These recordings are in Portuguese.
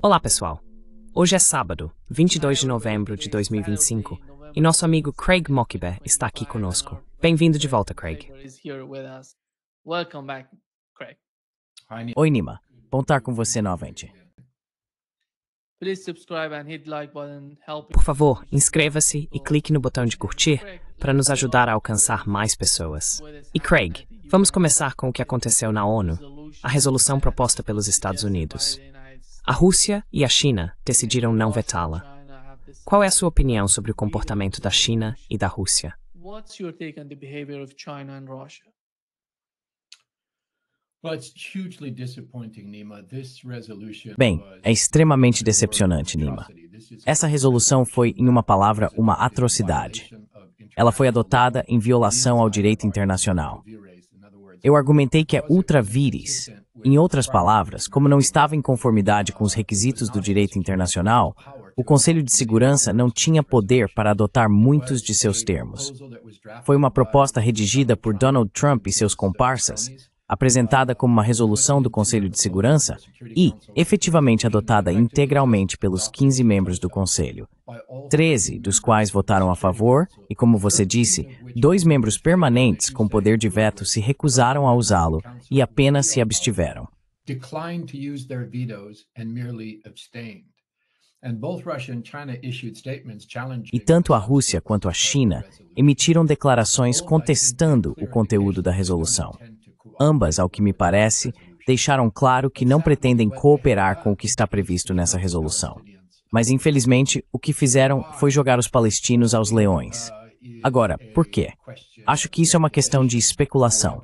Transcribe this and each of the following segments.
Olá, pessoal. Hoje é sábado, 22 de novembro de 2025, e nosso amigo Craig Mokibeh está aqui conosco. Bem-vindo de volta, Craig. Oi, Nima. Bom estar com você novamente. Por favor, inscreva-se e clique no botão de curtir para nos ajudar a alcançar mais pessoas. E Craig, vamos começar com o que aconteceu na ONU, a resolução proposta pelos Estados Unidos. A Rússia e a China decidiram não vetá-la. Qual é a sua opinião sobre o comportamento da China e da Rússia? Bem, é extremamente decepcionante, Nima. Essa resolução foi, em uma palavra, uma atrocidade. Ela foi adotada em violação ao direito internacional. Eu argumentei que é ultra vires. Em outras palavras, como não estava em conformidade com os requisitos do direito internacional, o Conselho de Segurança não tinha poder para adotar muitos de seus termos. Foi uma proposta redigida por Donald Trump e seus comparsas, apresentada como uma resolução do Conselho de Segurança e, efetivamente adotada integralmente pelos 15 membros do Conselho, 13 dos quais votaram a favor e, como você disse, 2 membros permanentes com poder de veto se recusaram a usá-lo e apenas se abstiveram. E tanto a Rússia quanto a China emitiram declarações contestando o conteúdo da resolução. Ambas, ao que me parece, deixaram claro que não pretendem cooperar com o que está previsto nessa resolução. Mas, infelizmente, o que fizeram foi jogar os palestinos aos leões. Agora, por quê? Acho que isso é uma questão de especulação.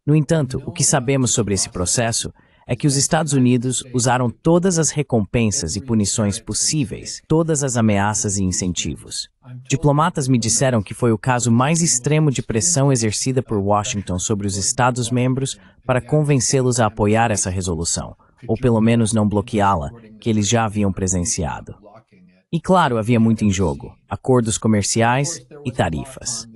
No entanto, o que sabemos sobre esse processo é que os Estados Unidos usaram todas as recompensas e punições possíveis, todas as ameaças e incentivos. Diplomatas me disseram que foi o caso mais extremo de pressão exercida por Washington sobre os Estados-membros para convencê-los a apoiar essa resolução, ou pelo menos não bloqueá-la, que eles já haviam presenciado. E claro, havia muito em jogo: acordos comerciais e tarifas.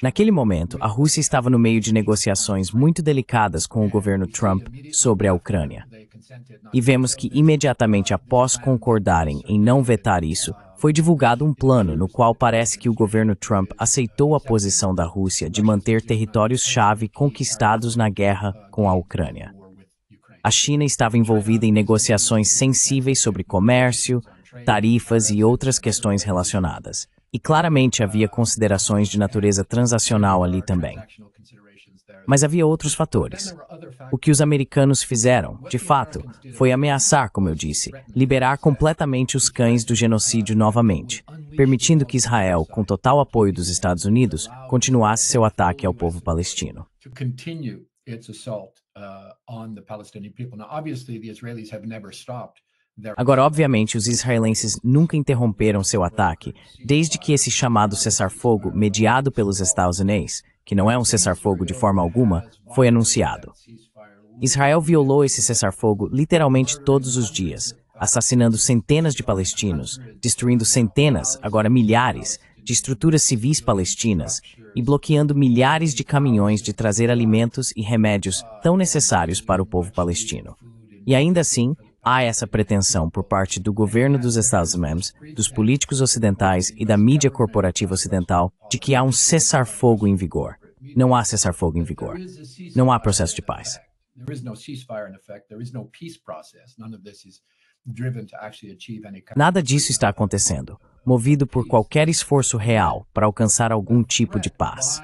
Naquele momento, a Rússia estava no meio de negociações muito delicadas com o governo Trump sobre a Ucrânia. E vemos que imediatamente após concordarem em não vetar isso, foi divulgado um plano no qual parece que o governo Trump aceitou a posição da Rússia de manter territórios-chave conquistados na guerra com a Ucrânia. A China estava envolvida em negociações sensíveis sobre comércio, tarifas e outras questões relacionadas. E claramente havia considerações de natureza transacional ali também. Mas havia outros fatores. O que os americanos fizeram, de fato, foi ameaçar, como eu disse, liberar completamente os cães do genocídio novamente, permitindo que Israel, com total apoio dos Estados Unidos, continuasse seu ataque ao povo palestino. Agora, obviamente, os israelenses nunca interromperam seu ataque, desde que esse chamado cessar-fogo, mediado pelos Estados Unidos, que não é um cessar-fogo de forma alguma, foi anunciado. Israel violou esse cessar-fogo literalmente todos os dias, assassinando centenas de palestinos, destruindo centenas, agora milhares, de estruturas civis palestinas e bloqueando milhares de caminhões de trazer alimentos e remédios tão necessários para o povo palestino. E ainda assim, há essa pretensão por parte do governo dos Estados Unidos, dos políticos ocidentais e da mídia corporativa ocidental de que há um cessar-fogo em vigor. Não há cessar-fogo em vigor. Não há processo de paz. Nada disso está acontecendo, movido por qualquer esforço real para alcançar algum tipo de paz.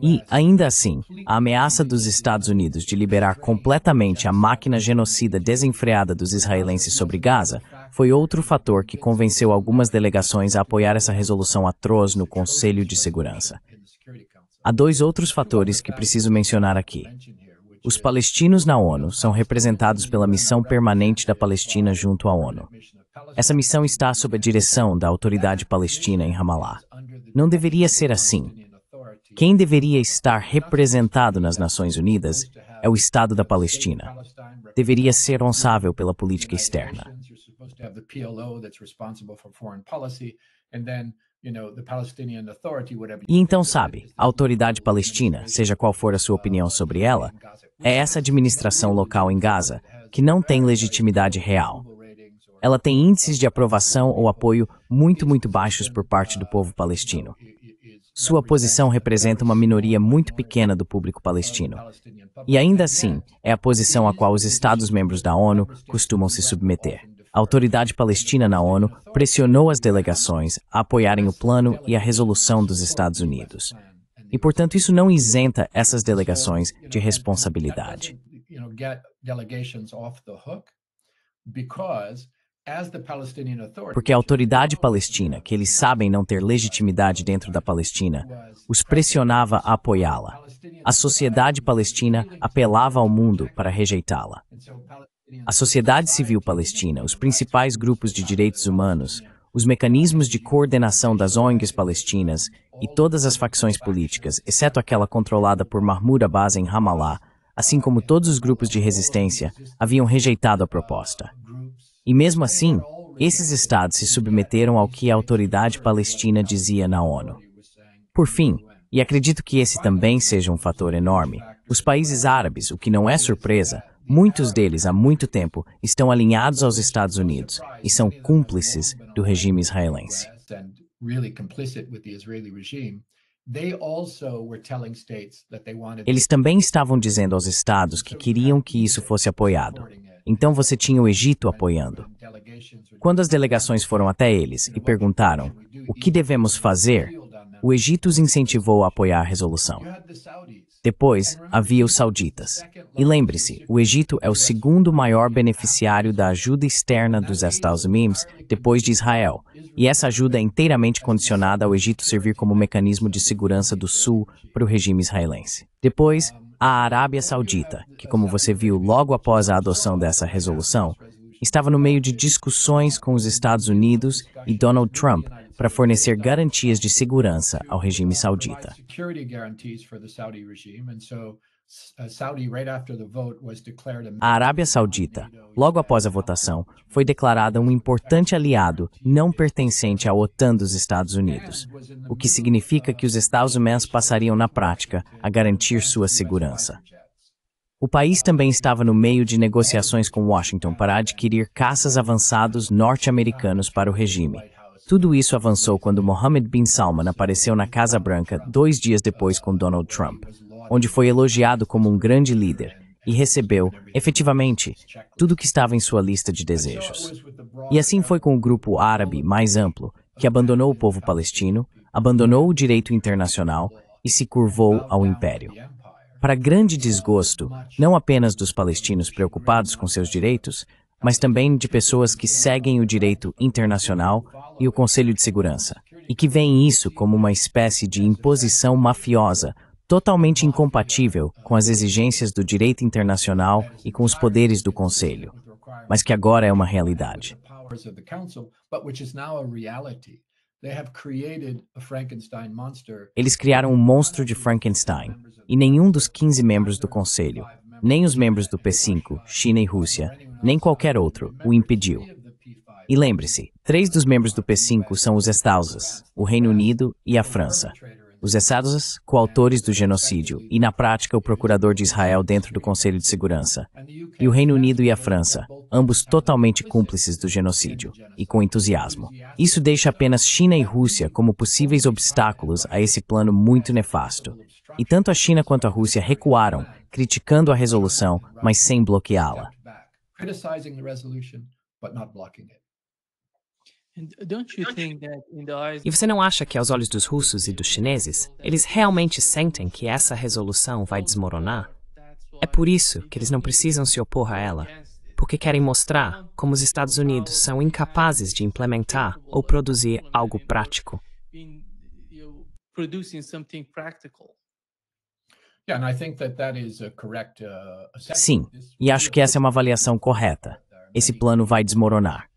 E, ainda assim, a ameaça dos Estados Unidos de liberar completamente a máquina genocida desenfreada dos israelenses sobre Gaza foi outro fator que convenceu algumas delegações a apoiar essa resolução atroz no Conselho de Segurança. Há 2 outros fatores que preciso mencionar aqui. Os palestinos na ONU são representados pela Missão Permanente da Palestina junto à ONU. Essa missão está sob a direção da Autoridade Palestina em Ramallah. Não deveria ser assim. Quem deveria estar representado nas Nações Unidas é o Estado da Palestina. Deveria ser responsável pela política externa. E então, sabe, a autoridade palestina, seja qual for a sua opinião sobre ela, é essa administração local em Gaza, que não tem legitimidade real. Ela tem índices de aprovação ou apoio muito baixos por parte do povo palestino. Sua posição representa uma minoria muito pequena do público palestino. E ainda assim, é a posição a qual os Estados-membros da ONU costumam se submeter. A autoridade palestina na ONU pressionou as delegações a apoiarem o plano e a resolução dos Estados Unidos. E, portanto, isso não isenta essas delegações de responsabilidade. Porque a autoridade palestina, que eles sabem não ter legitimidade dentro da Palestina, os pressionava a apoiá-la. A sociedade palestina apelava ao mundo para rejeitá-la. A sociedade civil palestina, os principais grupos de direitos humanos, os mecanismos de coordenação das ONGs palestinas e todas as facções políticas, exceto aquela controlada por Mahmoud Abbas em Ramallah, assim como todos os grupos de resistência, haviam rejeitado a proposta. E mesmo assim, esses estados se submeteram ao que a autoridade palestina dizia na ONU. Por fim, e acredito que esse também seja um fator enorme, os países árabes, o que não é surpresa, muitos deles há muito tempo estão alinhados aos Estados Unidos e são cúmplices do regime israelense. Eles também estavam dizendo aos estados que queriam que isso fosse apoiado. Então você tinha o Egito apoiando. Quando as delegações foram até eles e perguntaram o que devemos fazer, o Egito os incentivou a apoiar a resolução. Depois, havia os sauditas. E lembre-se, o Egito é o segundo maior beneficiário da ajuda externa dos Estados Unidos depois de Israel, e essa ajuda é inteiramente condicionada ao Egito servir como mecanismo de segurança do Sul para o regime israelense. Depois, a Arábia Saudita, que, como você viu logo após a adoção dessa resolução, estava no meio de discussões com os Estados Unidos e Donald Trump para fornecer garantias de segurança ao regime saudita. A Arábia Saudita, logo após a votação, foi declarada um importante aliado não pertencente à OTAN dos Estados Unidos, o que significa que os Estados Unidos passariam na prática a garantir sua segurança. O país também estava no meio de negociações com Washington para adquirir caças avançados norte-americanos para o regime. Tudo isso avançou quando Mohammed bin Salman apareceu na Casa Branca 2 dias depois com Donald Trump, onde foi elogiado como um grande líder e recebeu, efetivamente, tudo o que estava em sua lista de desejos. E assim foi com o grupo árabe mais amplo, que abandonou o povo palestino, abandonou o direito internacional e se curvou ao império. Para grande desgosto, não apenas dos palestinos preocupados com seus direitos, mas também de pessoas que seguem o direito internacional e o Conselho de Segurança, e que veem isso como uma espécie de imposição mafiosa, totalmente incompatível com as exigências do direito internacional e com os poderes do Conselho, mas que agora é uma realidade. Eles criaram um monstro de Frankenstein, e nenhum dos 15 membros do Conselho, nem os membros do P5, China e Rússia, nem qualquer outro, o impediu. E lembre-se, 3 dos membros do P5 são os Estados, o Reino Unido e a França. Os Estados, coautores do genocídio, e na prática o procurador de Israel dentro do Conselho de Segurança. E o Reino Unido e a França, ambos totalmente cúmplices do genocídio, e com entusiasmo. Isso deixa apenas China e Rússia como possíveis obstáculos a esse plano muito nefasto. E tanto a China quanto a Rússia recuaram, criticando a resolução, mas sem bloqueá-la. E você não acha que, aos olhos dos russos e dos chineses, eles realmente sentem que essa resolução vai desmoronar? É por isso que eles não precisam se opor a ela, porque querem mostrar como os Estados Unidos são incapazes de implementar ou produzir algo prático. Sim, e acho que essa é uma avaliação correta. Esse plano vai desmoronar.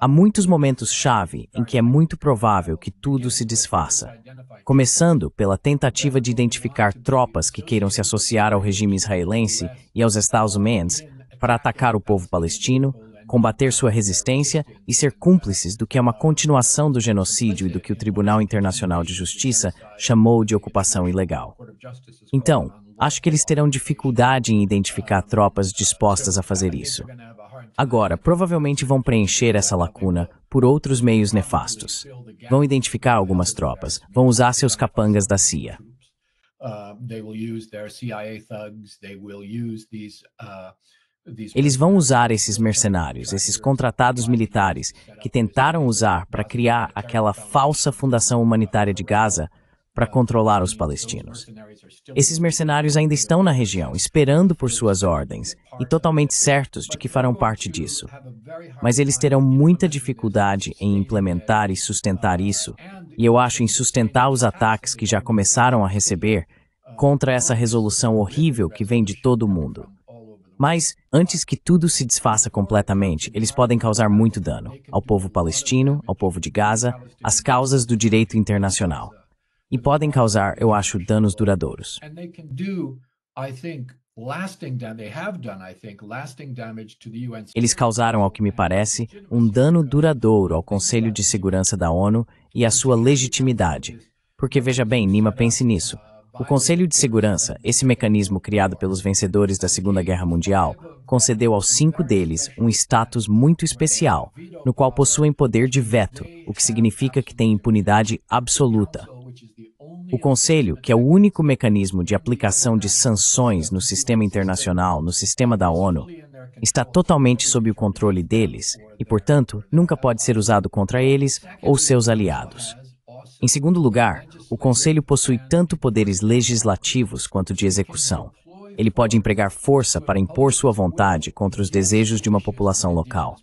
Há muitos momentos-chave em que é muito provável que tudo se desfaça, começando pela tentativa de identificar tropas que queiram se associar ao regime israelense e aos Estados Unidos para atacar o povo palestino, combater sua resistência e ser cúmplices do que é uma continuação do genocídio e do que o Tribunal Internacional de Justiça chamou de ocupação ilegal. Então, acho que eles terão dificuldade em identificar tropas dispostas a fazer isso. Agora, provavelmente vão preencher essa lacuna por outros meios nefastos. Vão identificar algumas tropas, vão usar seus capangas da CIA. Eles vão usar esses mercenários, esses contratados militares, que tentaram usar para criar aquela falsa fundação humanitária de Gaza para controlar os palestinos. Esses mercenários ainda estão na região, esperando por suas ordens, e totalmente certos de que farão parte disso. Mas eles terão muita dificuldade em implementar e sustentar isso, e eu acho em sustentar os ataques que já começaram a receber contra essa resolução horrível que vem de todo o mundo. Mas, antes que tudo se desfaça completamente, eles podem causar muito dano ao povo palestino, ao povo de Gaza, às causas do direito internacional. E podem causar, eu acho, danos duradouros. Eles causaram, ao que me parece, um dano duradouro ao Conselho de Segurança da ONU e à sua legitimidade. Porque, veja bem, Nima, pense nisso. O Conselho de Segurança, esse mecanismo criado pelos vencedores da Segunda Guerra Mundial, concedeu aos 5 deles um status muito especial, no qual possuem poder de veto, o que significa que têm impunidade absoluta. O Conselho, que é o único mecanismo de aplicação de sanções no sistema internacional, no sistema da ONU, está totalmente sob o controle deles e, portanto, nunca pode ser usado contra eles ou seus aliados. Em segundo lugar, o Conselho possui tanto poderes legislativos quanto de execução. Ele pode empregar força para impor sua vontade contra os desejos de uma população local.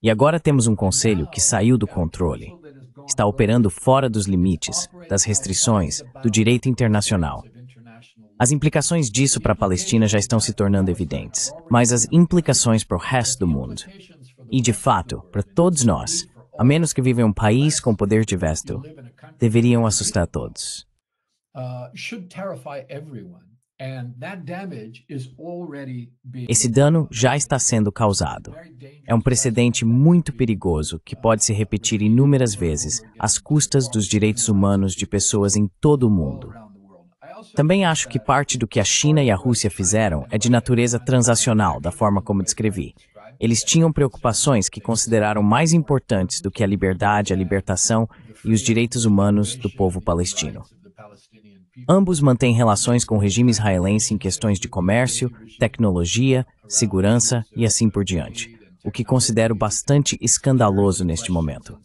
E agora temos um Conselho que saiu do controle. Está operando fora dos limites, das restrições, do direito internacional. As implicações disso para a Palestina já estão se tornando evidentes, mas as implicações para o resto do mundo. E, de fato, para todos nós, a menos que vivam em um país com poder de veto, deveriam assustar todos. Esse dano já está sendo causado. É um precedente muito perigoso que pode se repetir inúmeras vezes às custas dos direitos humanos de pessoas em todo o mundo. Também acho que parte do que a China e a Rússia fizeram é de natureza transacional, da forma como descrevi. Eles tinham preocupações que consideraram mais importantes do que a liberdade, a libertação e os direitos humanos do povo palestino. Ambos mantêm relações com o regime israelense em questões de comércio, tecnologia, segurança e assim por diante, o que considero bastante escandaloso neste momento.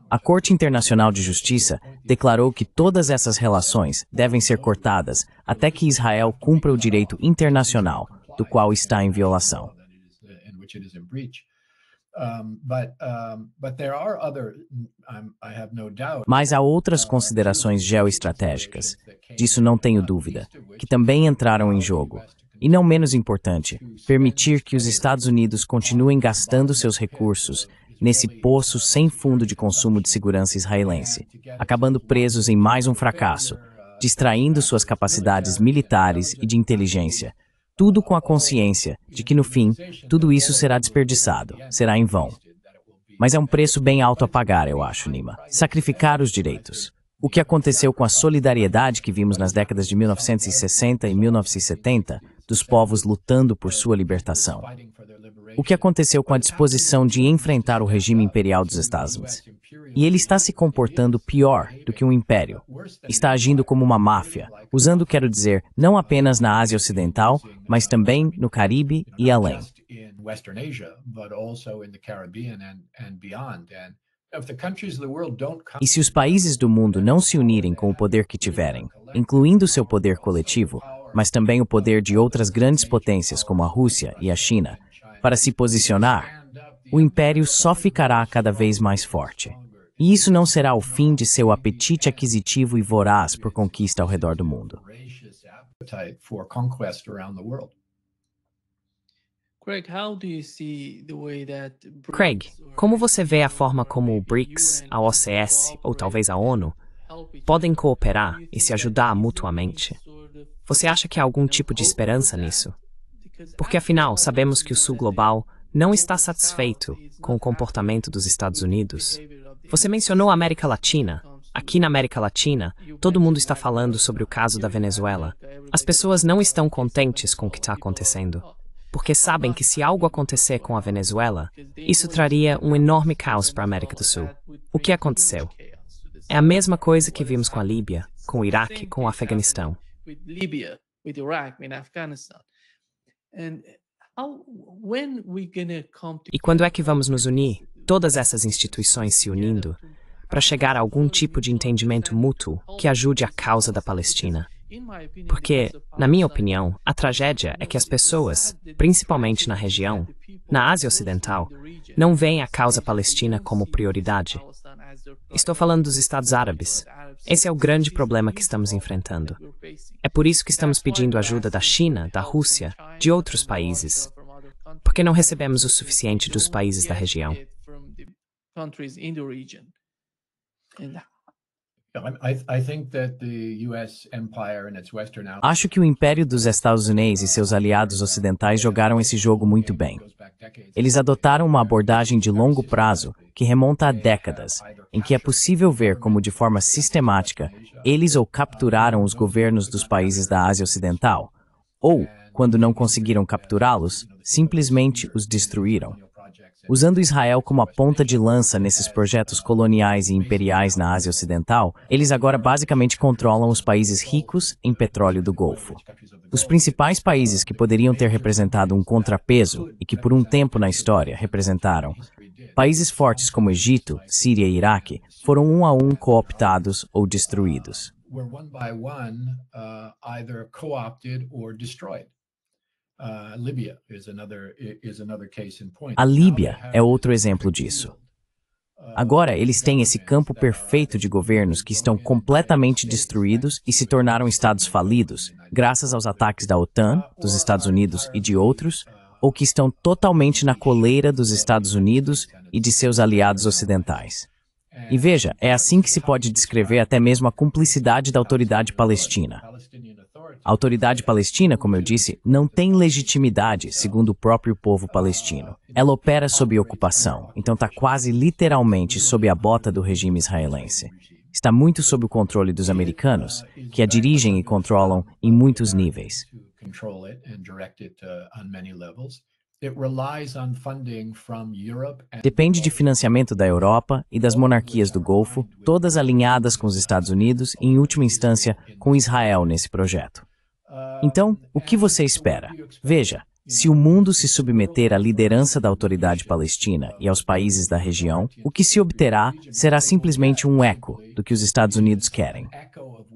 A Corte Internacional de Justiça declarou que todas essas relações devem ser cortadas até que Israel cumpra o direito internacional, do qual está em violação. Mas há outras considerações geoestratégicas, disso não tenho dúvida, que também entraram em jogo. E não menos importante, permitir que os Estados Unidos continuem gastando seus recursos nesse poço sem fundo de consumo de segurança israelense, acabando presos em mais um fracasso, distraindo suas capacidades militares e de inteligência, tudo com a consciência de que, no fim, tudo isso será desperdiçado, será em vão. Mas é um preço bem alto a pagar, eu acho, Nima. Sacrificar os direitos. O que aconteceu com a solidariedade que vimos nas décadas de 1960 e 1970 dos povos lutando por sua libertação. O que aconteceu com a disposição de enfrentar o regime imperial dos Estados Unidos. E ele está se comportando pior do que um império. Está agindo como uma máfia, usando, quero dizer, não apenas na Ásia Ocidental, mas também no Caribe e além. E se os países do mundo não se unirem com o poder que tiverem, incluindo seu poder coletivo, mas também o poder de outras grandes potências como a Rússia e a China, para se posicionar, o império só ficará cada vez mais forte. E isso não será o fim de seu apetite aquisitivo e voraz por conquista ao redor do mundo. Craig, como você vê a forma como o BRICS, a OCS ou talvez a ONU podem cooperar e se ajudar mutuamente? Você acha que há algum tipo de esperança nisso? Porque afinal, sabemos que o Sul Global não está satisfeito com o comportamento dos Estados Unidos. Você mencionou a América Latina. Aqui na América Latina, todo mundo está falando sobre o caso da Venezuela. As pessoas não estão contentes com o que está acontecendo, porque sabem que se algo acontecer com a Venezuela, isso traria um enorme caos para a América do Sul. O que aconteceu? É a mesma coisa que vimos com a Líbia, com o Iraque, com o Afeganistão. E quando é que vamos nos unir, todas essas instituições se unindo, para chegar a algum tipo de entendimento mútuo que ajude a causa da Palestina? Porque, na minha opinião, a tragédia é que as pessoas, principalmente na região, na Ásia Ocidental, não veem a causa palestina como prioridade. Estou falando dos Estados Árabes. Esse é o grande problema que estamos enfrentando. É por isso que estamos pedindo ajuda da China, da Rússia, de outros países, porque não recebemos o suficiente dos países da região. Acho que o Império dos Estados Unidos e seus aliados ocidentais jogaram esse jogo muito bem. Eles adotaram uma abordagem de longo prazo que remonta a décadas, em que é possível ver como, de forma sistemática, eles ou capturaram os governos dos países da Ásia Ocidental, ou, quando não conseguiram capturá-los, simplesmente os destruíram. Usando Israel como a ponta de lança nesses projetos coloniais e imperiais na Ásia Ocidental, eles agora basicamente controlam os países ricos em petróleo do Golfo. Os principais países que poderiam ter representado um contrapeso e que por um tempo na história representaram países fortes como Egito, Síria e Iraque foram um a um cooptados ou destruídos. A Líbia é outro exemplo disso. Agora, eles têm esse campo perfeito de governos que estão completamente destruídos e se tornaram estados falidos, graças aos ataques da OTAN, dos Estados Unidos e de outros, ou que estão totalmente na coleira dos Estados Unidos e de seus aliados ocidentais. E veja, é assim que se pode descrever até mesmo a cumplicidade da autoridade palestina. A autoridade palestina, como eu disse, não tem legitimidade, segundo o próprio povo palestino. Ela opera sob ocupação, então está quase literalmente sob a bota do regime israelense. Está muito sob o controle dos americanos, que a dirigem e controlam em muitos níveis. Depende de financiamento da Europa e das monarquias do Golfo, todas alinhadas com os Estados Unidos e, em última instância, com Israel nesse projeto. Então, o que você espera? Veja, se o mundo se submeter à liderança da autoridade palestina e aos países da região, o que se obterá será simplesmente um eco do que os Estados Unidos querem.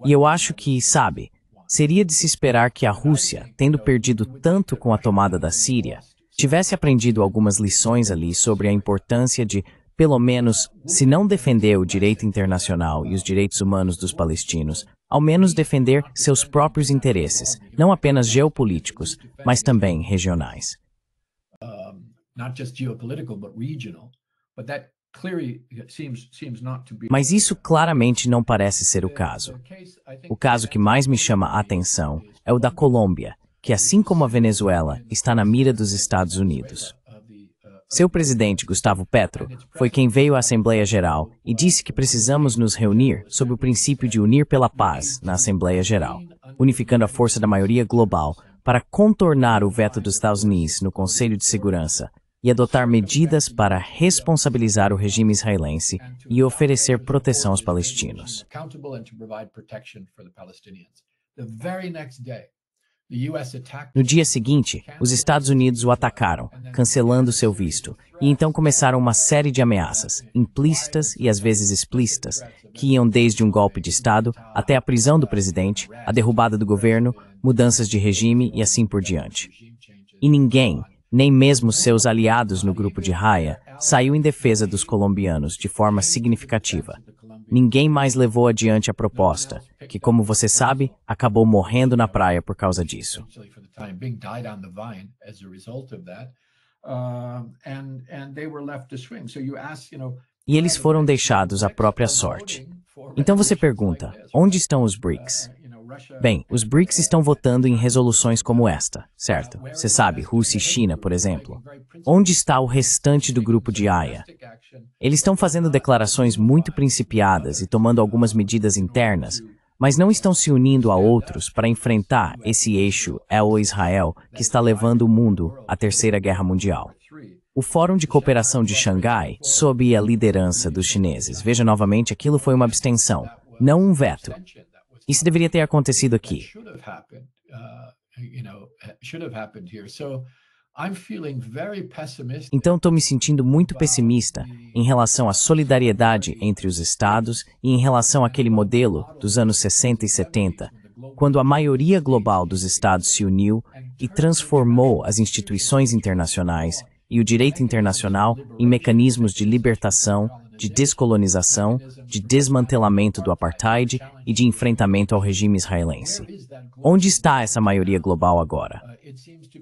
E eu acho que, sabe, seria de se esperar que a Rússia, tendo perdido tanto com a tomada da Síria, tivesse aprendido algumas lições ali sobre a importância de, pelo menos, se não defender o direito internacional e os direitos humanos dos palestinos, ao menos defender seus próprios interesses, não apenas geopolíticos, mas também regionais. Mas isso claramente não parece ser o caso. O caso que mais me chama a atenção é o da Colômbia, que, assim como a Venezuela, está na mira dos Estados Unidos. Seu presidente, Gustavo Petro, foi quem veio à Assembleia Geral e disse que precisamos nos reunir sob o princípio de unir pela paz na Assembleia Geral, unificando a força da maioria global para contornar o veto dos Estados Unidos no Conselho de Segurança e adotar medidas para responsabilizar o regime israelense e oferecer proteção aos palestinos. No dia seguinte, os Estados Unidos o atacaram, cancelando seu visto, e então começaram uma série de ameaças, implícitas e às vezes explícitas, que iam desde um golpe de Estado até a prisão do presidente, a derrubada do governo, mudanças de regime e assim por diante. E ninguém, nem mesmo seus aliados no grupo de Raya, saiu em defesa dos colombianos de forma significativa. Ninguém mais levou adiante a proposta, que, como você sabe, acabou morrendo na praia por causa disso. E eles foram deixados à própria sorte. Então você pergunta, onde estão os BRICS? Bem, os BRICS estão votando em resoluções como esta, certo? Você sabe, Rússia e China, por exemplo. Onde está o restante do grupo de Haia? Eles estão fazendo declarações muito principiadas e tomando algumas medidas internas, mas não estão se unindo a outros para enfrentar esse eixo EU-Israel que está levando o mundo à Terceira Guerra Mundial. O Fórum de Cooperação de Xangai, sob a liderança dos chineses, veja novamente, aquilo foi uma abstenção, não um veto. Isso deveria ter acontecido aqui. Então estou me sentindo muito pessimista em relação à solidariedade entre os estados e em relação àquele modelo dos anos 60 e 70, quando a maioria global dos estados se uniu e transformou as instituições internacionais e o direito internacional em mecanismos de libertação, de descolonização, de desmantelamento do apartheid e de enfrentamento ao regime israelense. Onde está essa maioria global agora?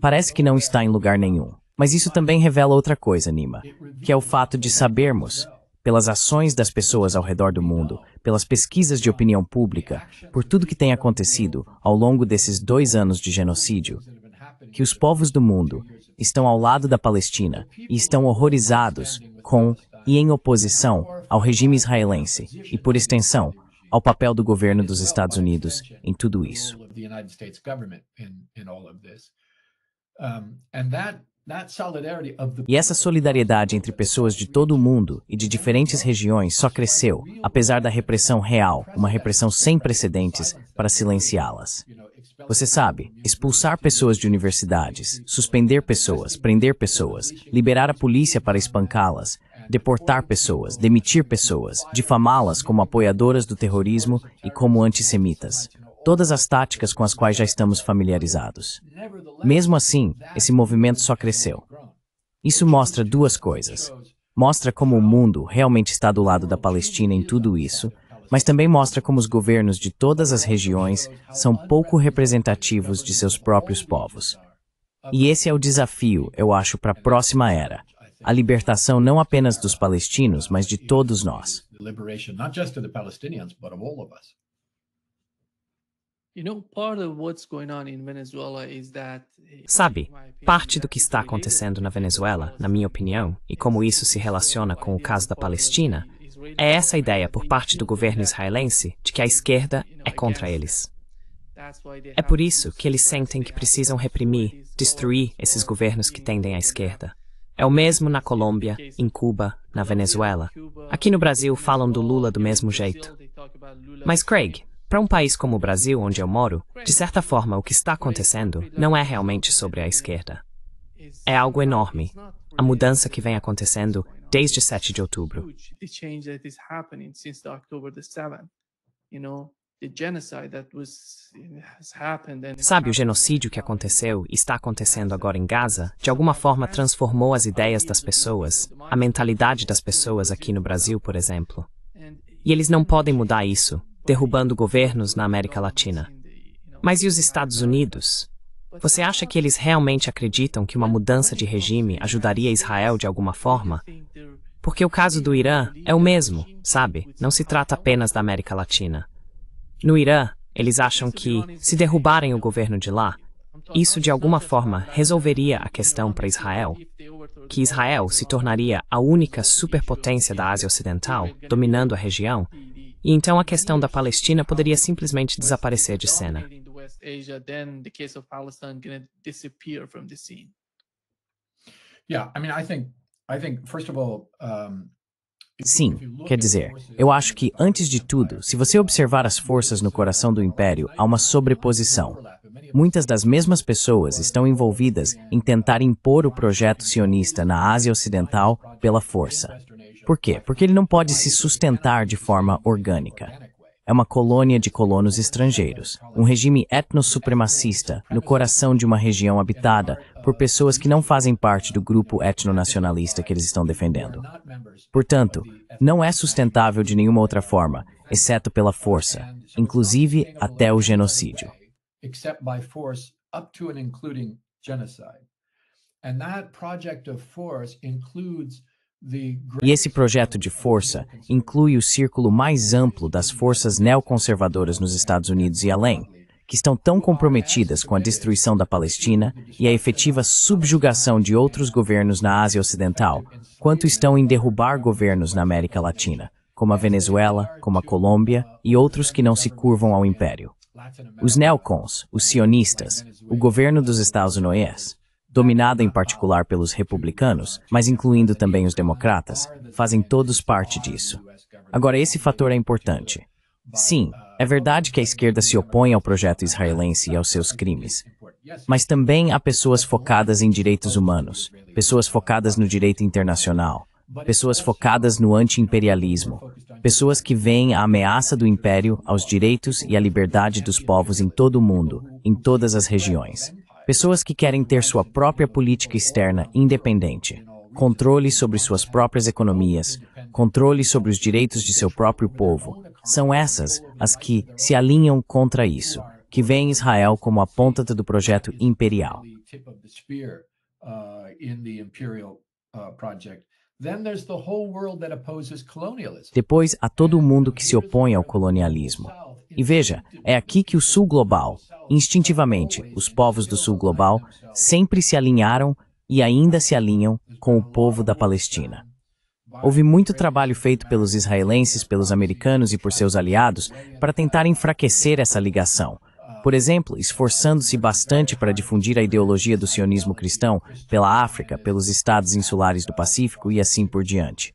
Parece que não está em lugar nenhum. Mas isso também revela outra coisa, Nima, que é o fato de sabermos, pelas ações das pessoas ao redor do mundo, pelas pesquisas de opinião pública, por tudo que tem acontecido ao longo desses 2 anos de genocídio, que os povos do mundo estão ao lado da Palestina e estão horrorizados com e em oposição ao regime israelense e, por extensão, ao papel do governo dos Estados Unidos em tudo isso. E essa solidariedade entre pessoas de todo o mundo e de diferentes regiões só cresceu, apesar da repressão real, uma repressão sem precedentes, para silenciá-las. Você sabe, expulsar pessoas de universidades, suspender pessoas, prender pessoas, liberar a polícia para espancá-las, deportar pessoas, demitir pessoas, difamá-las como apoiadoras do terrorismo e como antissemitas. Todas as táticas com as quais já estamos familiarizados. Mesmo assim, esse movimento só cresceu. Isso mostra 2 coisas. Mostra como o mundo realmente está do lado da Palestina em tudo isso, mas também mostra como os governos de todas as regiões são pouco representativos de seus próprios povos. E esse é o desafio, eu acho, para a próxima era. A libertação não apenas dos palestinos, mas de todos nós. Sabe, parte do que está acontecendo na Venezuela, na minha opinião, e como isso se relaciona com o caso da Palestina, é essa ideia por parte do governo israelense de que a esquerda é contra eles. É por isso que eles sentem que precisam reprimir, destruir esses governos que tendem à esquerda. É o mesmo na Colômbia, em Cuba, na Venezuela. Aqui no Brasil falam do Lula do mesmo jeito. Mas, Craig, para um país como o Brasil, onde eu moro, de certa forma o que está acontecendo não é realmente sobre a esquerda. É algo enorme. A mudança que vem acontecendo desde 7 de outubro. Sabe, o genocídio que aconteceu e está acontecendo agora em Gaza, de alguma forma transformou as ideias das pessoas, a mentalidade das pessoas aqui no Brasil, por exemplo. E eles não podem mudar isso, derrubando governos na América Latina. Mas e os Estados Unidos? Você acha que eles realmente acreditam que uma mudança de regime ajudaria Israel de alguma forma? Porque o caso do Irã é o mesmo, sabe? Não se trata apenas da América Latina. No Irã, eles acham que, se derrubarem o governo de lá, isso de alguma forma resolveria a questão para Israel, que Israel se tornaria a única superpotência da Ásia Ocidental, dominando a região, e então a questão da Palestina poderia simplesmente desaparecer de cena. Sim, quer dizer, eu acho que, antes de tudo, se você observar as forças no coração do Império, há uma sobreposição. Muitas das mesmas pessoas estão envolvidas em tentar impor o projeto sionista na Ásia Ocidental pela força. Por quê? Porque ele não pode se sustentar de forma orgânica. É uma colônia de colonos estrangeiros, um regime etnossupremacista no coração de uma região habitada por pessoas que não fazem parte do grupo etnonacionalista que eles estão defendendo. Portanto, não é sustentável de nenhuma outra forma, exceto pela força, inclusive até o genocídio. E esse projeto de força inclui o círculo mais amplo das forças neoconservadoras nos Estados Unidos e além, que estão tão comprometidas com a destruição da Palestina e a efetiva subjugação de outros governos na Ásia Ocidental, quanto estão em derrubar governos na América Latina, como a Venezuela, como a Colômbia e outros que não se curvam ao império. Os neocons, os sionistas, o governo dos Estados Unidos, dominado em particular pelos republicanos, mas incluindo também os democratas, fazem todos parte disso. Agora, esse fator é importante. Sim, é verdade que a esquerda se opõe ao projeto israelense e aos seus crimes. Mas também há pessoas focadas em direitos humanos, pessoas focadas no direito internacional, pessoas focadas no anti-imperialismo, pessoas que veem a ameaça do império aos direitos e à liberdade dos povos em todo o mundo, em todas as regiões. Pessoas que querem ter sua própria política externa independente, controle sobre suas próprias economias, controle sobre os direitos de seu próprio povo. São essas as que se alinham contra isso, que veem Israel como a ponta do projeto imperial. Depois, há todo o mundo que se opõe ao colonialismo. E veja, é aqui que o Sul Global, instintivamente, os povos do Sul Global, sempre se alinharam e ainda se alinham com o povo da Palestina. Houve muito trabalho feito pelos israelenses, pelos americanos e por seus aliados para tentar enfraquecer essa ligação. Por exemplo, esforçando-se bastante para difundir a ideologia do sionismo cristão pela África, pelos estados insulares do Pacífico e assim por diante.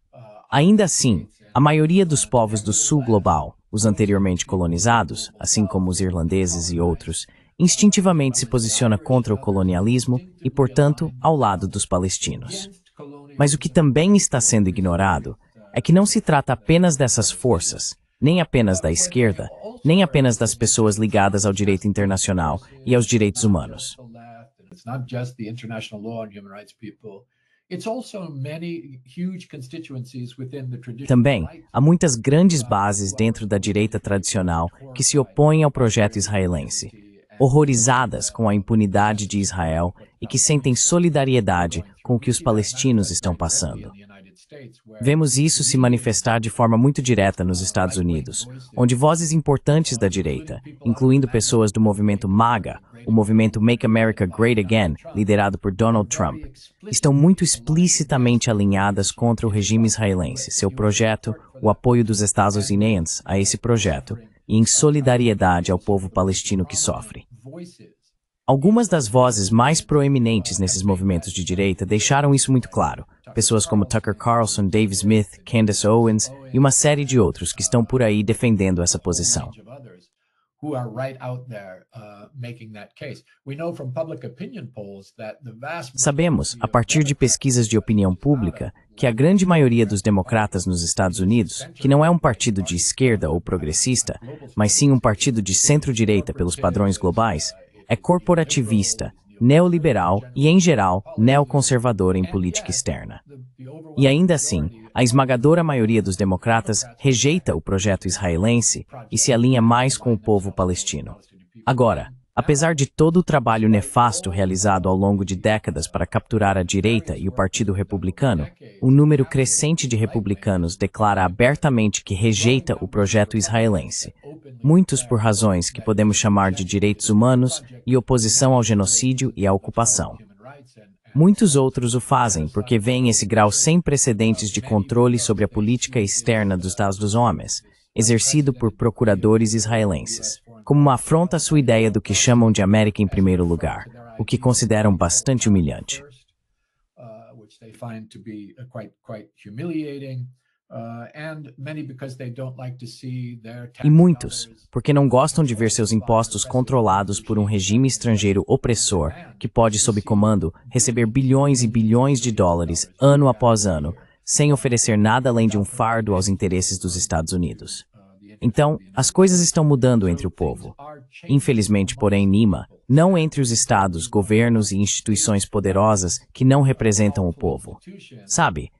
Ainda assim, a maioria dos povos do Sul Global, os anteriormente colonizados, assim como os irlandeses e outros, instintivamente se posiciona contra o colonialismo e, portanto, ao lado dos palestinos. Mas o que também está sendo ignorado é que não se trata apenas dessas forças, nem apenas da esquerda, nem apenas das pessoas ligadas ao direito internacional e aos direitos humanos. Também há muitas grandes bases dentro da direita tradicional que se opõem ao projeto israelense, horrorizadas com a impunidade de Israel e que sentem solidariedade com o que os palestinos estão passando. Vemos isso se manifestar de forma muito direta nos Estados Unidos, onde vozes importantes da direita, incluindo pessoas do movimento MAGA, o movimento Make America Great Again, liderado por Donald Trump, estão muito explicitamente alinhadas contra o regime israelense, seu projeto, o apoio dos Estados Unidos a esse projeto, e em solidariedade ao povo palestino que sofre. Algumas das vozes mais proeminentes nesses movimentos de direita deixaram isso muito claro. Pessoas como Tucker Carlson, Dave Smith, Candace Owens e uma série de outros que estão por aí defendendo essa posição. Sabemos, a partir de pesquisas de opinião pública, que a grande maioria dos democratas nos Estados Unidos, que não é um partido de esquerda ou progressista, mas sim um partido de centro-direita pelos padrões globais, é corporativista, neoliberal e, em geral, neoconservador em política externa. E ainda assim, a esmagadora maioria dos democratas rejeita o projeto israelense e se alinha mais com o povo palestino. Agora, apesar de todo o trabalho nefasto realizado ao longo de décadas para capturar a direita e o Partido Republicano, um número crescente de republicanos declara abertamente que rejeita o projeto israelense, muitos por razões que podemos chamar de direitos humanos e oposição ao genocídio e à ocupação. Muitos outros o fazem porque veem esse grau sem precedentes de controle sobre a política externa dos Estados Unidos, exercido por procuradores israelenses, como uma afronta à sua ideia do que chamam de América em primeiro lugar, o que consideram bastante humilhante. E muitos, porque não gostam de ver seus impostos controlados por um regime estrangeiro opressor que pode, sob comando, receber bilhões e bilhões de dólares ano após ano, sem oferecer nada além de um fardo aos interesses dos Estados Unidos. Então, as coisas estão mudando entre o povo. Infelizmente, porém, Nima, não entre os estados, governos e instituições poderosas que não representam o povo. Sabe,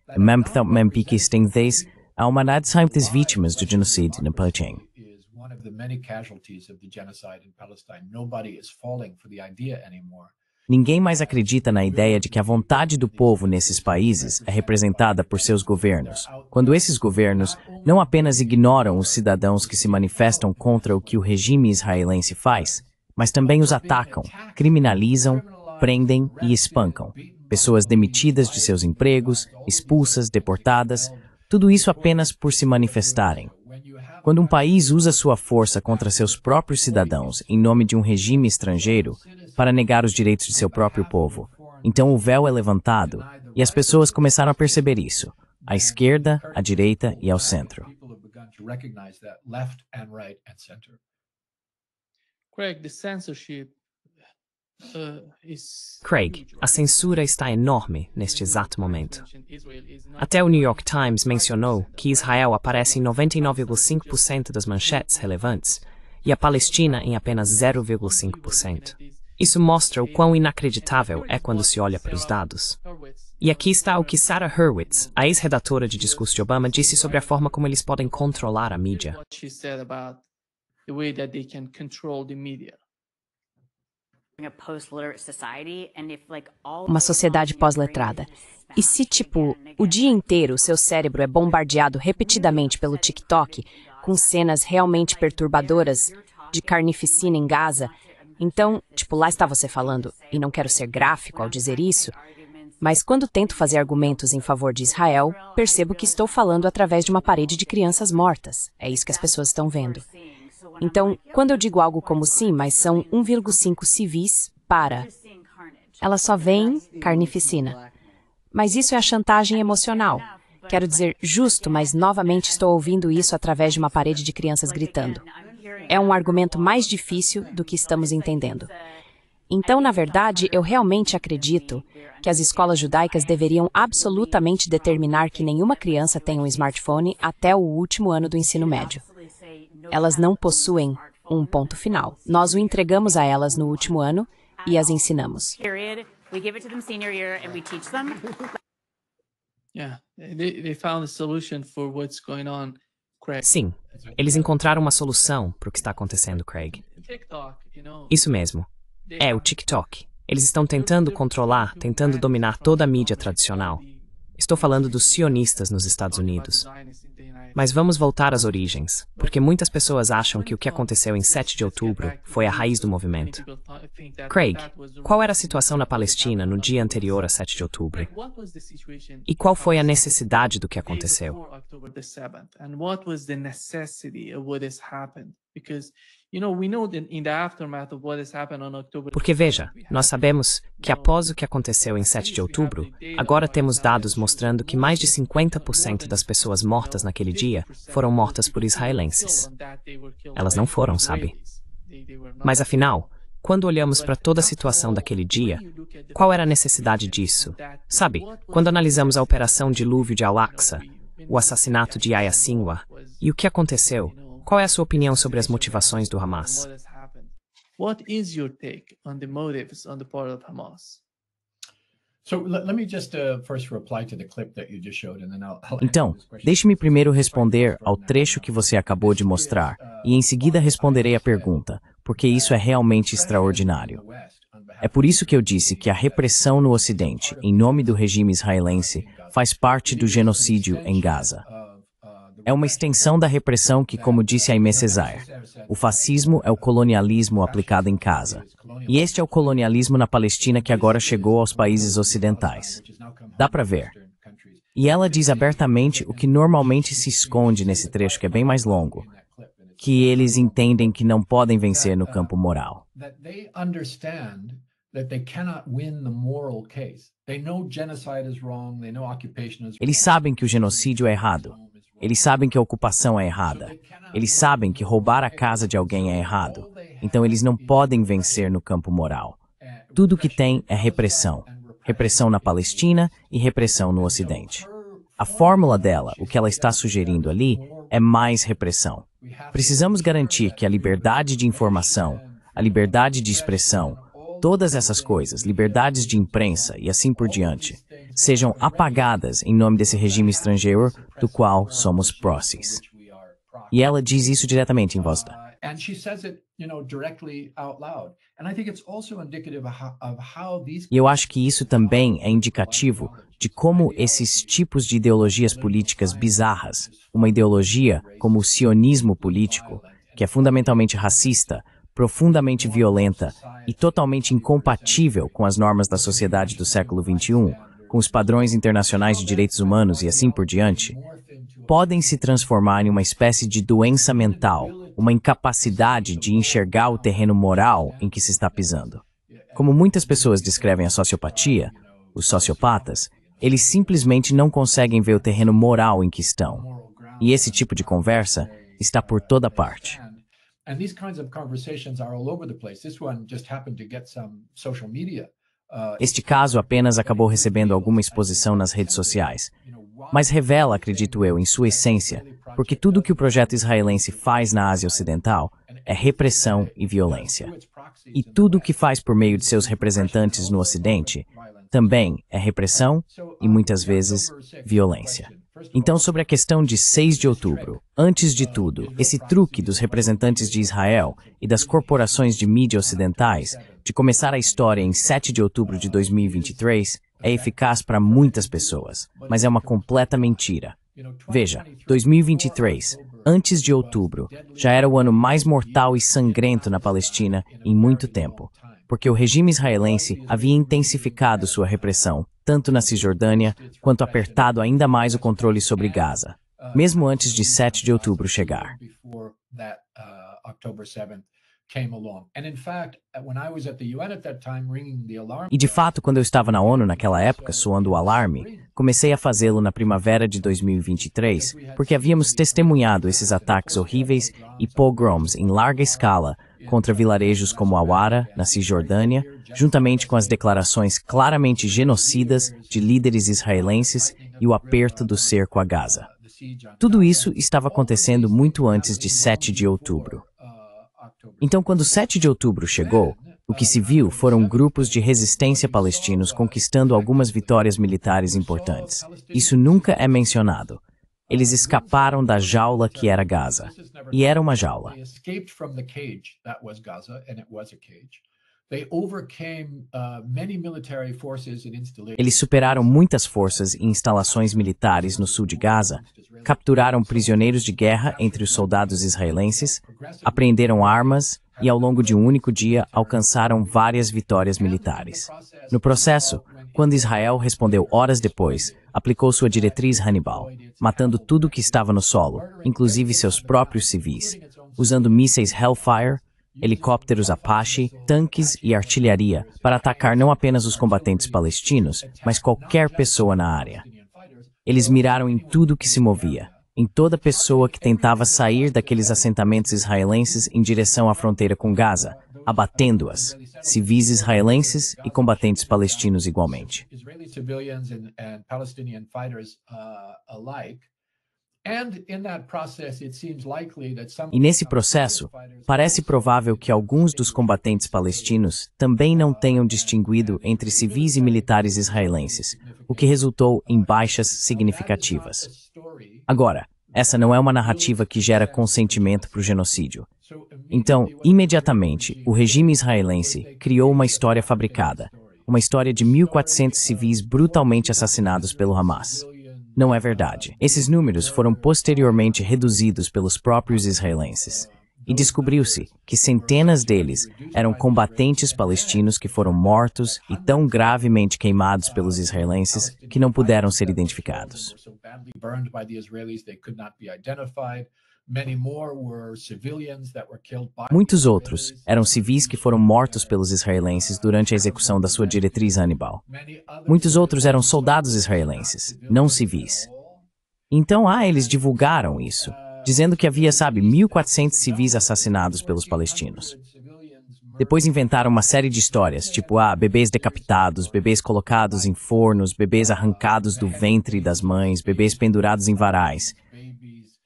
a humanidade sempre das vítimas do genocídio na Palestina. Ninguém mais acredita na ideia de que a vontade do povo nesses países é representada por seus governos, quando esses governos não apenas ignoram os cidadãos que se manifestam contra o que o regime israelense faz, mas também os atacam, criminalizam, prendem e espancam. Pessoas demitidas de seus empregos, expulsas, deportadas, tudo isso apenas por se manifestarem. Quando um país usa sua força contra seus próprios cidadãos em nome de um regime estrangeiro para negar os direitos de seu próprio povo, então o véu é levantado e as pessoas começaram a perceber isso, à esquerda, à direita e ao centro. Craig, a censura está enorme neste exato momento. Até o New York Times mencionou que Israel aparece em 99,5% das manchetes relevantes e a Palestina em apenas 0,5%. Isso mostra o quão inacreditável é quando se olha para os dados. E aqui está o que Sarah Hurwitz, a ex-redatora de discurso de Obama, disse sobre a forma como eles podem controlar a mídia. Uma sociedade pós-letrada. E se, tipo, o dia inteiro o seu cérebro é bombardeado repetidamente pelo TikTok, com cenas realmente perturbadoras de carnificina em Gaza, então, tipo, lá está você falando, e não quero ser gráfico ao dizer isso, mas quando tento fazer argumentos em favor de Israel, percebo que estou falando através de uma parede de crianças mortas. É isso que as pessoas estão vendo. Então, quando eu digo algo como sim, mas são 1,5 civis para... Elas só veem carnificina. Mas isso é a chantagem emocional. Quero dizer justo, mas novamente estou ouvindo isso através de uma parede de crianças gritando. É um argumento mais difícil do que estamos entendendo. Então, na verdade, eu realmente acredito que as escolas judaicas deveriam absolutamente determinar que nenhuma criança tenha um smartphone até o último ano do ensino médio. Elas não possuem um ponto final. Nós o entregamos a elas no último ano e as ensinamos. Sim, eles encontraram uma solução para o que está acontecendo, Craig. Isso mesmo. É o TikTok. Eles estão tentando controlar, tentando dominar toda a mídia tradicional. Estou falando dos sionistas nos Estados Unidos. Mas vamos voltar às origens, porque muitas pessoas acham que o que aconteceu em 7 de outubro foi a raiz do movimento. Craig, qual era a situação na Palestina no dia anterior a 7 de outubro? E qual foi a necessidade do que aconteceu? Porque veja, nós sabemos que após o que aconteceu em 7 de outubro, agora temos dados mostrando que mais de 50% das pessoas mortas naquele dia foram mortas por israelenses. Elas não foram, sabe? Mas afinal, quando olhamos para toda a situação daquele dia, qual era a necessidade disso? Sabe, quando analisamos a Operação Dilúvio de Al-Aqsa, o assassinato de Yahya Sinwar, e o que aconteceu, qual é a sua opinião sobre as motivações do Hamas? What is your take on the motives on the part of Hamas? Então, deixe-me primeiro responder ao trecho que você acabou de mostrar, e em seguida responderei a pergunta, porque isso é realmente extraordinário. É por isso que eu disse que a repressão no Ocidente, em nome do regime israelense, faz parte do genocídio em Gaza. É uma extensão da repressão que, como disse Aimé Césaire, o fascismo é o colonialismo aplicado em casa. E este é o colonialismo na Palestina que agora chegou aos países ocidentais. Dá para ver. E ela diz abertamente o que normalmente se esconde nesse trecho que é bem mais longo, que eles entendem que não podem vencer no campo moral. Eles sabem que o genocídio é errado. Eles sabem que a ocupação é errada. Eles sabem que roubar a casa de alguém é errado. Então eles não podem vencer no campo moral. Tudo que tem é repressão. Repressão na Palestina e repressão no Ocidente. A fórmula dela, o que ela está sugerindo ali, é mais repressão. Precisamos garantir que a liberdade de informação, a liberdade de expressão, todas essas coisas, liberdades de imprensa e assim por diante, sejam apagadas em nome desse regime estrangeiro do qual somos próximos. E ela diz isso diretamente em voz alta. E eu acho que isso também é indicativo de como esses tipos de ideologias políticas bizarras, uma ideologia como o sionismo político, que é fundamentalmente racista, profundamente violenta e totalmente incompatível com as normas da sociedade do século XXI, com os padrões internacionais de direitos humanos e assim por diante, podem se transformar em uma espécie de doença mental, uma incapacidade de enxergar o terreno moral em que se está pisando. Como muitas pessoas descrevem a sociopatia, os sociopatas, eles simplesmente não conseguem ver o terreno moral em que estão. E esse tipo de conversa está por toda parte. Este caso apenas acabou recebendo alguma exposição nas redes sociais, mas revela, acredito eu, em sua essência, porque tudo o que o projeto israelense faz na Ásia Ocidental é repressão e violência. E tudo o que faz por meio de seus representantes no Ocidente também é repressão e, muitas vezes, violência. Então, sobre a questão de 6 de outubro, antes de tudo, esse truque dos representantes de Israel e das corporações de mídia ocidentais de começar a história em 7 de outubro de 2023 é eficaz para muitas pessoas, mas é uma completa mentira. Veja, 2023, antes de outubro, já era o ano mais mortal e sangrento na Palestina em muito tempo, porque o regime israelense havia intensificado sua repressão, tanto na Cisjordânia, quanto apertado ainda mais o controle sobre Gaza, mesmo antes de 7 de outubro chegar. E de fato, quando eu estava na ONU naquela época, soando o alarme, comecei a fazê-lo na primavera de 2023, porque havíamos testemunhado esses ataques horríveis e pogroms em larga escala contra vilarejos como Awara, na Cisjordânia, juntamente com as declarações claramente genocidas de líderes israelenses e o aperto do cerco a Gaza. Tudo isso estava acontecendo muito antes de 7 de outubro. Então, quando 7 de outubro chegou, o que se viu foram grupos de resistência palestinos conquistando algumas vitórias militares importantes. Isso nunca é mencionado. Eles escaparam da jaula que era Gaza. E era uma jaula. Eles superaram muitas forças e instalações militares no sul de Gaza, capturaram prisioneiros de guerra entre os soldados israelenses, apreenderam armas e, ao longo de um único dia, alcançaram várias vitórias militares. No processo, quando Israel respondeu horas depois, aplicou sua diretriz Hannibal, matando tudo que estava no solo, inclusive seus próprios civis, usando mísseis Hellfire, helicópteros Apache, tanques e artilharia para atacar não apenas os combatentes palestinos, mas qualquer pessoa na área. Eles miraram em tudo que se movia, em toda pessoa que tentava sair daqueles assentamentos israelenses em direção à fronteira com Gaza, abatendo-as, civis israelenses e combatentes palestinos igualmente. E nesse processo, parece provável que alguns dos combatentes palestinos também não tenham distinguido entre civis e militares israelenses, o que resultou em baixas significativas. Agora, essa não é uma narrativa que gera consentimento para o genocídio. Então, imediatamente, o regime israelense criou uma história fabricada, uma história de 1.400 civis brutalmente assassinados pelo Hamas. Não é verdade. Esses números foram posteriormente reduzidos pelos próprios israelenses. E descobriu-se que centenas deles eram combatentes palestinos que foram mortos e tão gravemente queimados pelos israelenses que não puderam ser identificados. Muitos outros eram civis que foram mortos pelos israelenses durante a execução da sua diretriz Hannibal. Muitos outros eram soldados israelenses, não civis. Então, eles divulgaram isso, dizendo que havia, 1.400 civis assassinados pelos palestinos. Depois inventaram uma série de histórias, tipo, bebês decapitados, bebês colocados em fornos, bebês arrancados do ventre das mães, bebês pendurados em varais.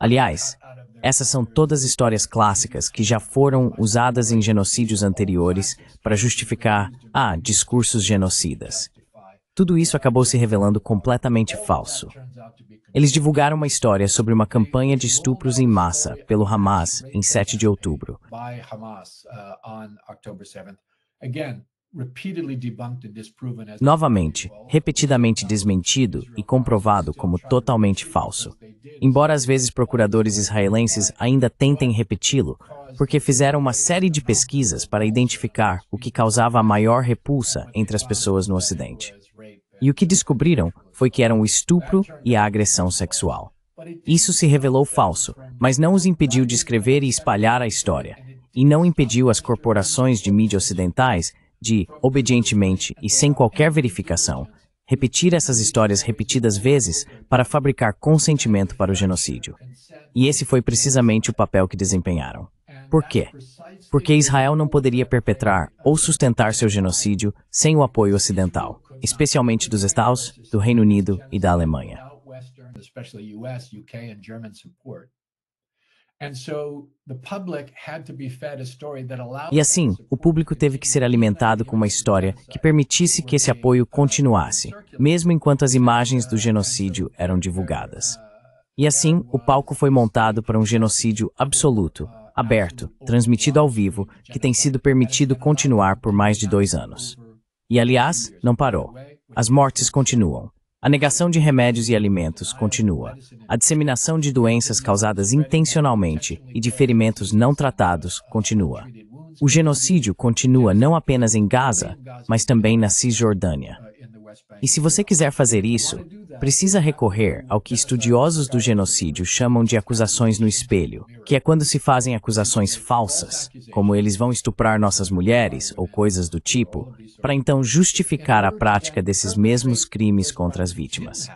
Aliás, essas são todas histórias clássicas que já foram usadas em genocídios anteriores para justificar, discursos genocidas. Tudo isso acabou se revelando completamente falso. Eles divulgaram uma história sobre uma campanha de estupros em massa pelo Hamas em 7 de outubro. Novamente, repetidamente desmentido e comprovado como totalmente falso. Embora às vezes procuradores israelenses ainda tentem repeti-lo, porque fizeram uma série de pesquisas para identificar o que causava a maior repulsa entre as pessoas no Ocidente. E o que descobriram foi que eram o estupro e a agressão sexual. Isso se revelou falso, mas não os impediu de escrever e espalhar a história, e não impediu as corporações de mídia ocidentais de, obedientemente e sem qualquer verificação, repetir essas histórias repetidas vezes para fabricar consentimento para o genocídio. E esse foi precisamente o papel que desempenharam. Por quê? Porque Israel não poderia perpetrar ou sustentar seu genocídio sem o apoio ocidental, especialmente dos Estados, do Reino Unido e da Alemanha. E assim, o público teve que ser alimentado com uma história que permitisse que esse apoio continuasse, mesmo enquanto as imagens do genocídio eram divulgadas. E assim, o palco foi montado para um genocídio absoluto, aberto, transmitido ao vivo, que tem sido permitido continuar por mais de 2 anos. E aliás, não parou. As mortes continuam. A negação de remédios e alimentos continua. A disseminação de doenças causadas intencionalmente e de ferimentos não tratados continua. O genocídio continua não apenas em Gaza, mas também na Cisjordânia. E se você quiser fazer isso, precisa recorrer ao que estudiosos do genocídio chamam de acusações no espelho, que é quando se fazem acusações falsas, como eles vão estuprar nossas mulheres ou coisas do tipo, para então justificar a prática desses mesmos crimes contra as vítimas.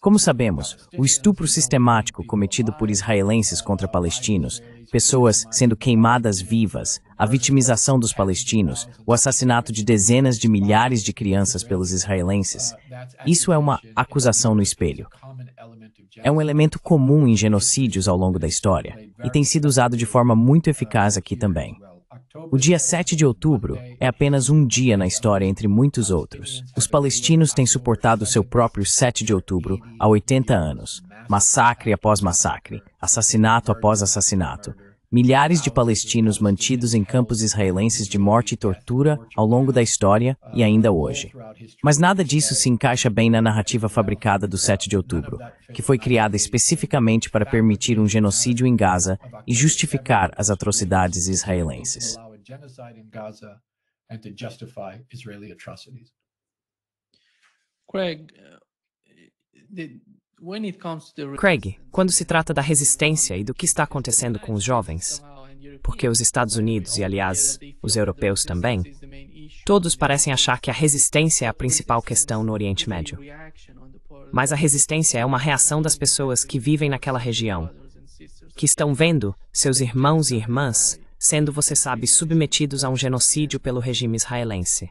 Como sabemos, o estupro sistemático cometido por israelenses contra palestinos, pessoas sendo queimadas vivas, a vitimização dos palestinos, o assassinato de dezenas de milhares de crianças pelos israelenses, isso é uma acusação no espelho. É um elemento comum em genocídios ao longo da história e tem sido usado de forma muito eficaz aqui também. O dia 7 de outubro é apenas um dia na história entre muitos outros. Os palestinos têm suportado seu próprio 7 de outubro há 80 anos. Massacre após massacre, assassinato após assassinato. Milhares de palestinos mantidos em campos israelenses de morte e tortura ao longo da história e ainda hoje. Mas nada disso se encaixa bem na narrativa fabricada do 7 de outubro, que foi criada especificamente para permitir um genocídio em Gaza e justificar as atrocidades israelenses. Craig, quando se trata da resistência e do que está acontecendo com os jovens, porque os Estados Unidos e, aliás, os europeus também, todos parecem achar que a resistência é a principal questão no Oriente Médio. Mas a resistência é uma reação das pessoas que vivem naquela região, que estão vendo seus irmãos e irmãs sendo, você sabe, submetidos a um genocídio pelo regime israelense.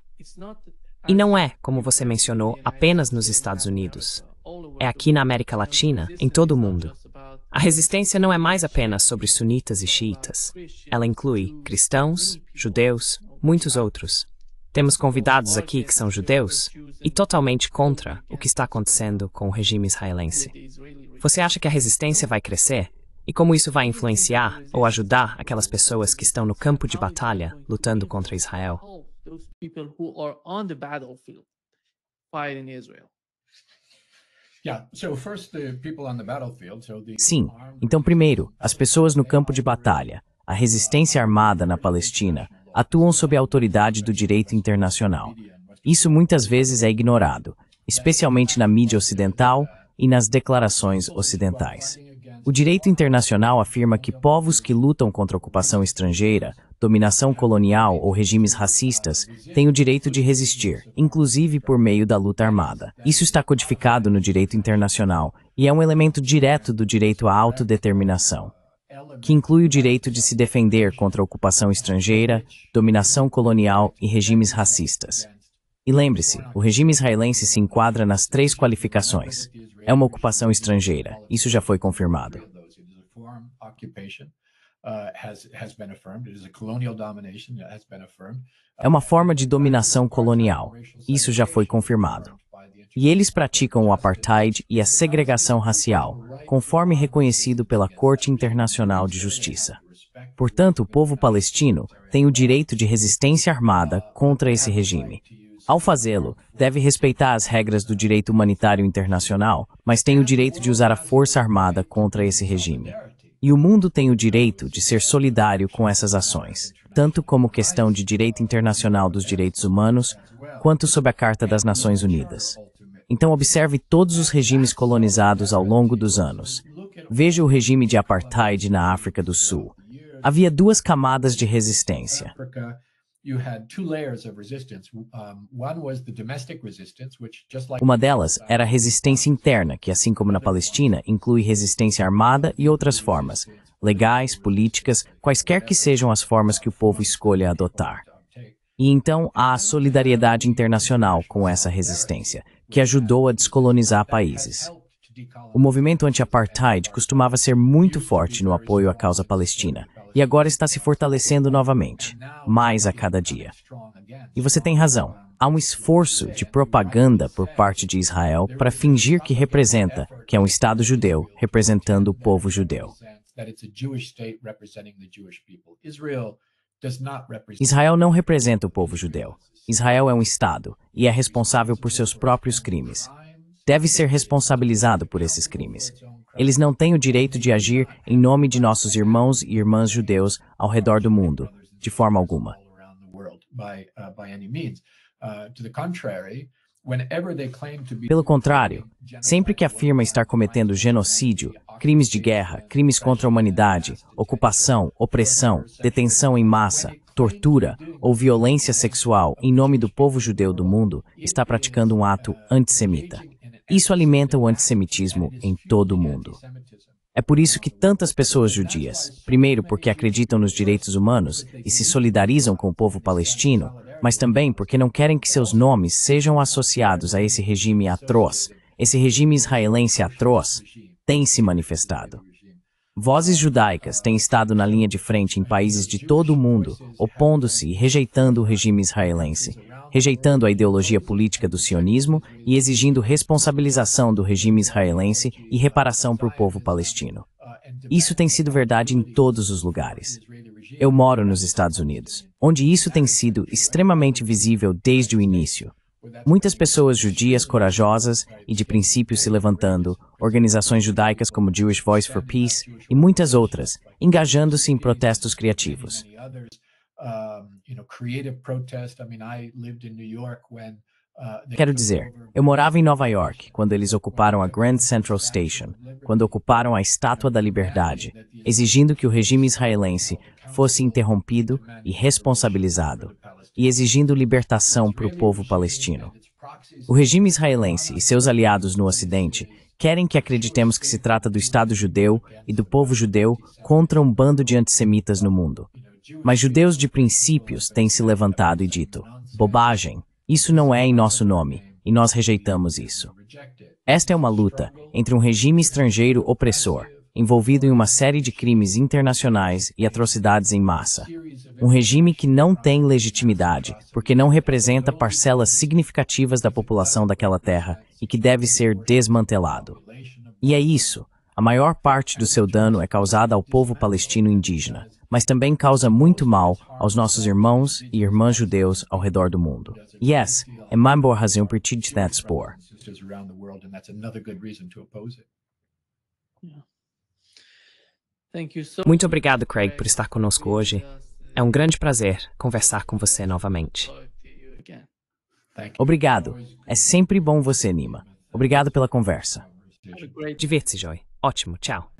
E não é, como você mencionou, apenas nos Estados Unidos. É aqui na América Latina, em todo o mundo. A resistência não é mais apenas sobre sunitas e xiitas. Ela inclui cristãos, judeus, muitos outros. Temos convidados aqui que são judeus e totalmente contra o que está acontecendo com o regime israelense. Você acha que a resistência vai crescer? E como isso vai influenciar ou ajudar aquelas pessoas que estão no campo de batalha lutando contra Israel? Sim, então primeiro, as pessoas no campo de batalha, a resistência armada na Palestina, atuam sob a autoridade do direito internacional. Isso muitas vezes é ignorado, especialmente na mídia ocidental e nas declarações ocidentais. O direito internacional afirma que povos que lutam contra a ocupação estrangeira, dominação colonial ou regimes racistas têm o direito de resistir, inclusive por meio da luta armada. Isso está codificado no direito internacional e é um elemento direto do direito à autodeterminação, que inclui o direito de se defender contra a ocupação estrangeira, dominação colonial e regimes racistas. E lembre-se, o regime israelense se enquadra nas 3 qualificações. É uma ocupação estrangeira, isso já foi confirmado. É uma forma de dominação colonial, isso já foi confirmado. E eles praticam o apartheid e a segregação racial, conforme reconhecido pela Corte Internacional de Justiça. Portanto, o povo palestino tem o direito de resistência armada contra esse regime. Ao fazê-lo, deve respeitar as regras do direito humanitário internacional, mas tem o direito de usar a força armada contra esse regime. E o mundo tem o direito de ser solidário com essas ações, tanto como questão de direito internacional dos direitos humanos, quanto sob a Carta das Nações Unidas. Então observe todos os regimes colonizados ao longo dos anos. Veja o regime de apartheid na África do Sul. Havia duas camadas de resistência. Uma delas era a resistência interna, que, assim como na Palestina, inclui resistência armada e outras formas, legais, políticas, quaisquer que sejam as formas que o povo escolha adotar. E então há a solidariedade internacional com essa resistência, que ajudou a descolonizar países. O movimento anti-apartheid costumava ser muito forte no apoio à causa palestina, e agora está se fortalecendo novamente, mais a cada dia. E você tem razão, há um esforço de propaganda por parte de Israel para fingir que representa, que é um Estado judeu representando o povo judeu. Israel não representa o povo judeu. Israel é um Estado e é responsável por seus próprios crimes. Deve ser responsabilizado por esses crimes. Eles não têm o direito de agir em nome de nossos irmãos e irmãs judeus ao redor do mundo, de forma alguma. Pelo contrário, sempre que afirma estar cometendo genocídio, crimes de guerra, crimes contra a humanidade, ocupação, opressão, detenção em massa, tortura ou violência sexual em nome do povo judeu do mundo, está praticando um ato antissemita. Isso alimenta o antissemitismo em todo o mundo. É por isso que tantas pessoas judias, primeiro porque acreditam nos direitos humanos e se solidarizam com o povo palestino, mas também porque não querem que seus nomes sejam associados a esse regime atroz, esse regime israelense atroz, têm se manifestado. Vozes judaicas têm estado na linha de frente em países de todo o mundo, opondo-se e rejeitando o regime israelense, rejeitando a ideologia política do sionismo e exigindo responsabilização do regime israelense e reparação para o povo palestino. Isso tem sido verdade em todos os lugares. Eu moro nos Estados Unidos, onde isso tem sido extremamente visível desde o início. Muitas pessoas judias corajosas e de princípio se levantando, organizações judaicas como Jewish Voice for Peace e muitas outras, engajando-se em protestos criativos. Quero dizer, eu morava em Nova York quando eles ocuparam a Grand Central Station, quando ocuparam a Estátua da Liberdade, exigindo que o regime israelense fosse interrompido e responsabilizado, e exigindo libertação para o povo palestino. O regime israelense e seus aliados no Ocidente querem que acreditemos que se trata do Estado judeu e do povo judeu contra um bando de antissemitas no mundo. Mas judeus de princípios têm se levantado e dito: bobagem, isso não é em nosso nome, e nós rejeitamos isso. Esta é uma luta entre um regime estrangeiro opressor, envolvido em uma série de crimes internacionais e atrocidades em massa. Um regime que não tem legitimidade, porque não representa parcelas significativas da população daquela terra e que deve ser desmantelado. E é isso. A maior parte do seu dano é causada ao povo palestino indígena, mas também causa muito mal aos nossos irmãos e irmãs judeus ao redor do mundo. Yes, é uma boa razão para te expor. Muito obrigado, Craig, por estar conosco hoje. É um grande prazer conversar com você novamente. Obrigado. É sempre bom você, Nima. Obrigado pela conversa. Divirta-se, Joy. Ótimo, tchau.